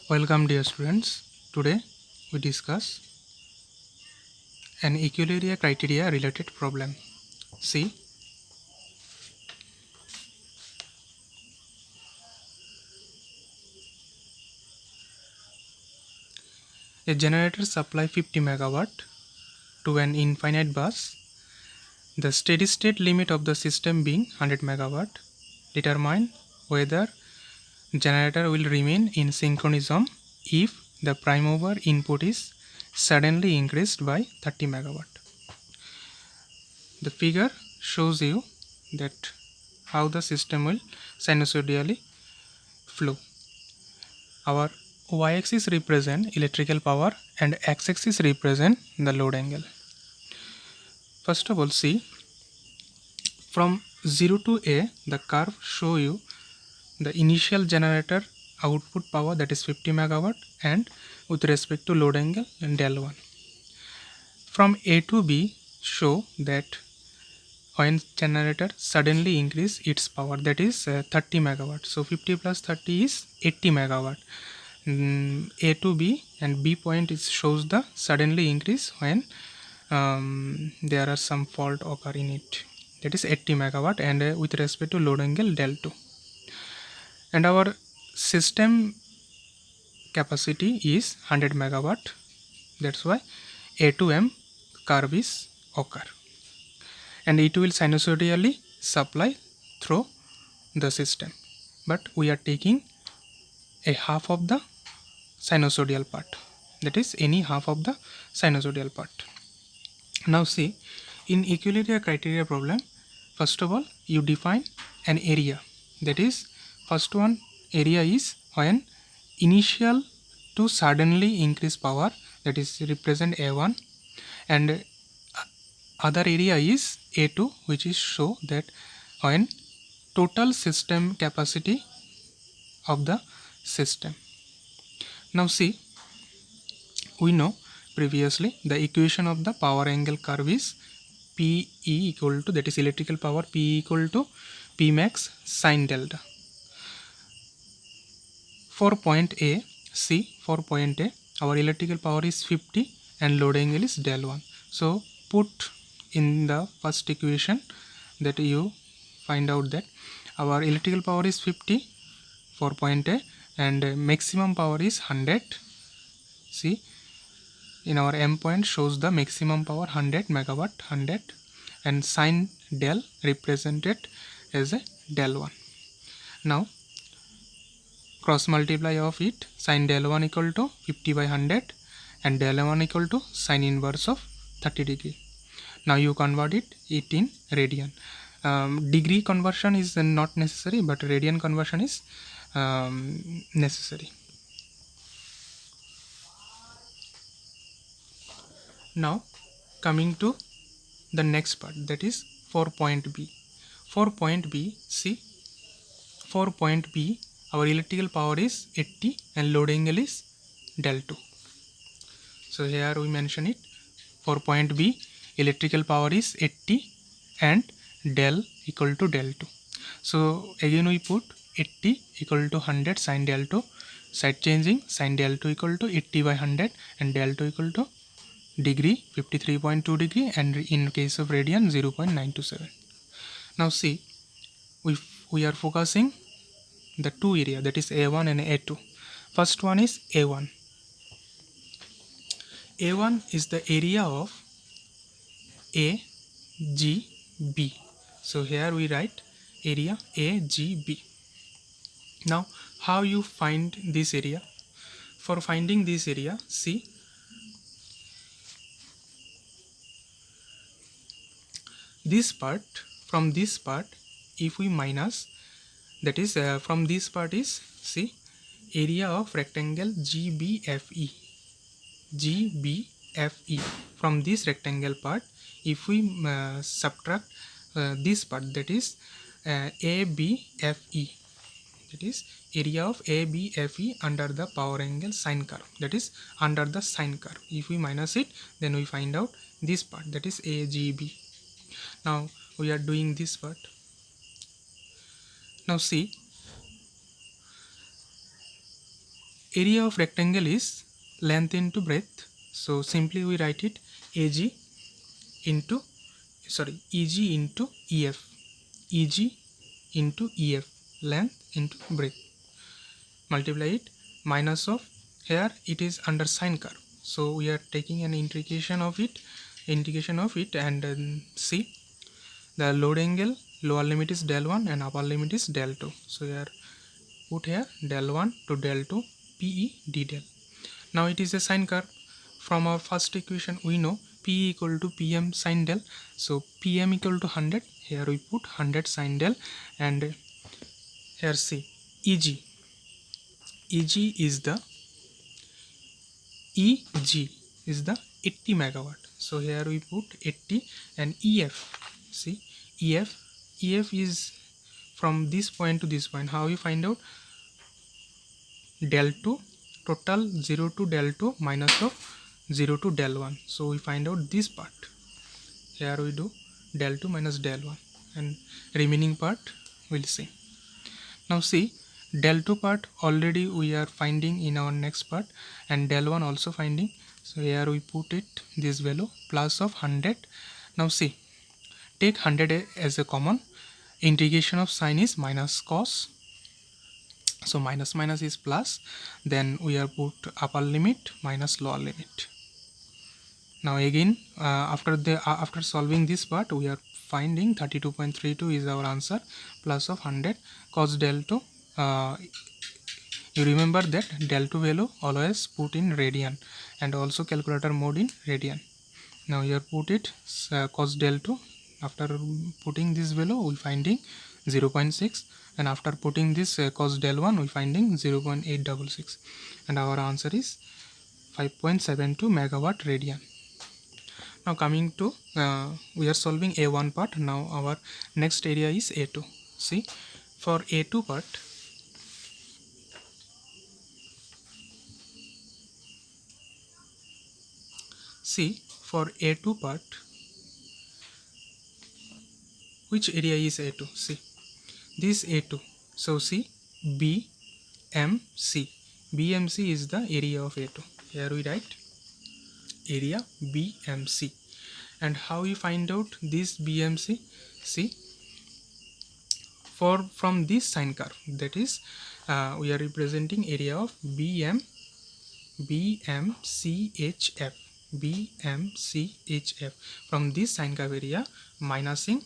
Welcome dear students. Today we discuss an equilibrium criteria related problem. See, a generator supply 50 megawatt to an infinite bus. The steady state limit of the system being 100 megawatt. Determine whether generator will remain in synchronism if the prime mover input is suddenly increased by 30 megawatt. The figure shows you that how the system will sinusoidally flow. Our y-axis represent electrical power and x-axis represent the load angle. First of all, see, from 0 to A, the curve show you the initial generator output power, that is 50 megawatt, and with respect to load angle and del 1. From A to B show that when generator suddenly increase its power, that is 30 megawatt. So 50 plus 30 is 80 megawatt. A to B and B point is shows the suddenly increase when there are some fault occur in it, that is 80 megawatt, and with respect to load angle del 2. And our system capacity is 100 megawatt, that's why A to M curve is occur, and it will sinusoidally supply through the system, but we are taking a half of the sinusoidal part, that is any half of the sinusoidal part. Now see, in equilibrium criteria problem, first of all you define an area, that is first one area is when initial to suddenly increase power, that is represent A1, and other area is A2, which is show that when total system capacity of the system. Now see, we know previously the equation of the power angle curve is PE equal to, that is electrical power, P equal to P max sine delta. For point A, see, for point A, our electrical power is 50 and load angle is del 1. So put in the first equation that you find out that our electrical power is 50 for point A and maximum power is 100. See, in our M point shows the maximum power 100 megawatt, 100, and sine del represented as a del 1. Now cross multiply of it, sine del 1 equal to 50 by 100 and del 1 equal to sine inverse of 30 degree. Now you convert it in radian. Degree conversion is not necessary, but radian conversion is necessary. Now coming to the next part, that is for point B. For point B, see, for point B our electrical power is 80 and load angle is del 2. So here we mention it, for point B electrical power is 80 and del equal to del 2. So again we put 80 equal to 100 sine del 2, side changing, sine del 2 equal to 80 by 100 and del 2 equal to degree 53.2 degree, and in case of radian 0.927. Now see, we are focusing the two area, that is A1 and A2. First one is A1. A1 is the area of AGB. So here we write area AGB. Now how you find this area? For finding this area, see, this part, from this part if we minus, that is from this part is, see, area of rectangle GBFE. GBFE, from this rectangle part if we subtract this part, that is ABFE, that is area of ABFE under the power angle sine curve, that is under the sine curve. If we minus it, then we find out this part, that is AGB. Now we are doing this part. Now see, area of rectangle is length into breadth, so simply we write it AG into EG into EF, EG into EF, length into breadth, multiply it minus of, here it is under sine curve, so we are taking an integration of it and see the load angle, lower limit is del 1 and upper limit is del 2, so here put here del 1 to del 2 PE d del. Now it is a sine curve. From our first equation we know P equal to PM sine del, so PM equal to 100, here we put 100 sine del, and here see EG, EG is the the 80 megawatt, so here we put 80, and EF, see EF is from this point to this point. How we find out? Del 2 total 0 to del 2 minus of 0 to del 1, so we find out this part. Here we do del 2 minus del 1 and remaining part we'll see. Now see, del 2 part already we are finding in our next part, and del 1 also finding, so here we put it this value plus of 100. Now see, take 100 as a common, integration of sign is minus cos, so minus minus is plus, then we are put upper limit minus lower limit. Now again after solving this part we are finding 32.32 is our answer, plus of 100 cos del 2. You remember that del 2 value always put in radian, and also calculator mode in radian. Now here put it cos del 2, after putting this value we finding 0.6, and after putting this cos del 1 we finding 0.866, and our answer is 5.72 megawatt radian. Now coming to we are solving A1 part. Now our next area is A2. See, for A2 part, which area is A2? See, this A2, so see BMC is the area of A2. Here we write area BMC. And how we find out this BMC? See, from this sine curve, that is we are representing area of BMCHF, from this sine curve area minusing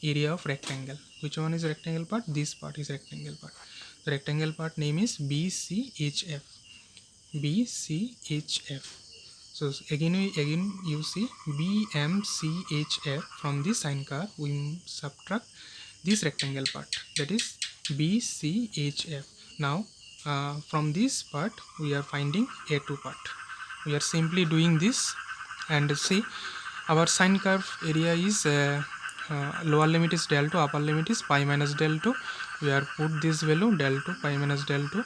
area of rectangle. Which one is rectangle part? This part is rectangle part. The rectangle part name is BCHF. So again you see BMCHF, from this sine curve we subtract this rectangle part, that is BCHF. Now from this part we are finding A2 part. We are simply doing this, and see our sine curve area is lower limit is del 2, upper limit is pi minus del 2. We are put this value del 2 pi minus del 2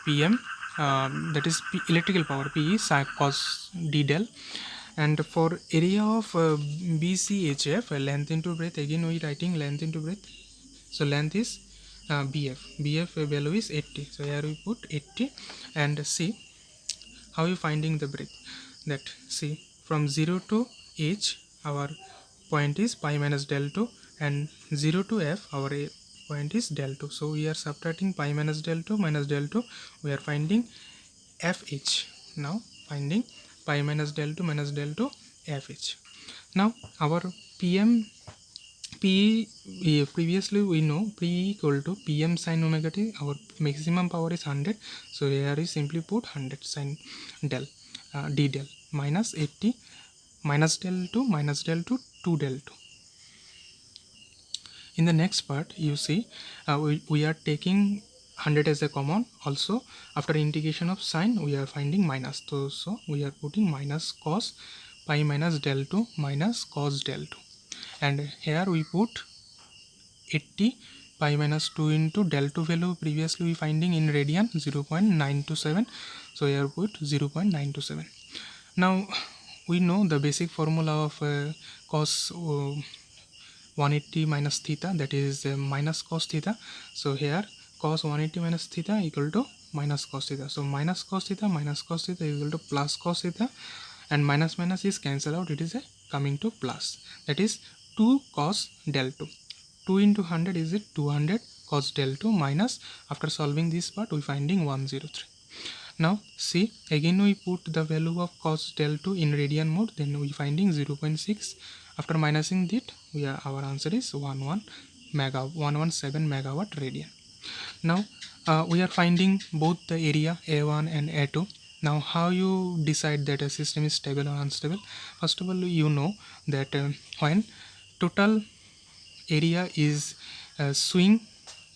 PM, that is electrical power, P is cos d del. And for area of BCHF, length into breadth, again we writing length into breadth, so length is BF value is 80, so here we put 80. And see how you finding the breadth, that see from 0 to H our point is pi minus del 2, and 0 to F our point is del 2, so we are subtracting pi minus del 2 minus del 2, we are finding FH. Now finding pi minus del 2 minus del 2 FH. Now our P previously we know P equal to PM sin omega t, our maximum power is 100, so here is simply put 100 sin del d del minus 80 minus del 2 2 del 2. In the next part you see we are taking 100 as a common, also after integration of sign we are finding minus, so we are putting minus cos pi minus del 2 minus cos del 2, and here we put 80 pi minus 2 into del 2 value previously we finding in radian 0.927, so here put 0.927. Now we know the basic formula of cos 180 minus theta, that is minus cos theta, so here cos 180 minus theta equal to minus cos theta. So minus cos theta is equal to plus cos theta, and minus minus is cancelled out, it is a coming to plus, that is 2 cos del 2. 2 into 100 is it 200 cos del 2 minus, after solving this part we finding 103. Now see, again we put the value of cos del 2 in radian mode, then we finding 0.6. After minusing that, our answer is 117 megawatt radian. Now we are finding both the area A1 and A2. Now how you decide that a system is stable or unstable? First of all, you know that when total area is swing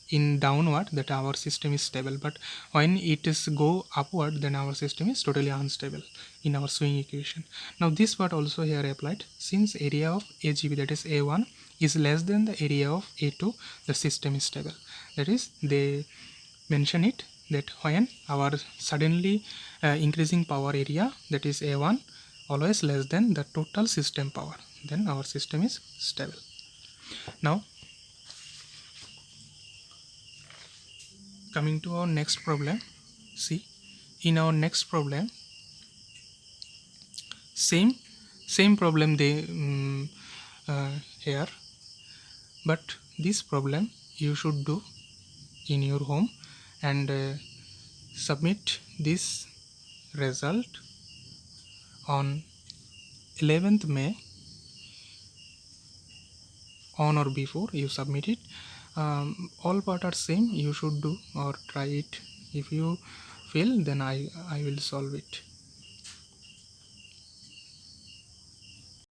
in downward, that our system is stable, but when it is go upward, then our system is totally unstable in our swing equation. Now this part also here applied, since area of AGB, that is A1, is less than the area of A2, the system is stable. That is, they mention it that when our suddenly increasing power area, that is A1, always less than the total system power, then our system is stable. Now coming to our next problem, see, in our next problem, same problem they here, but this problem you should do in your home and submit this result on 11th May, on or before you submit it. All part are same, you should do or try it. If you fail, then I will solve it.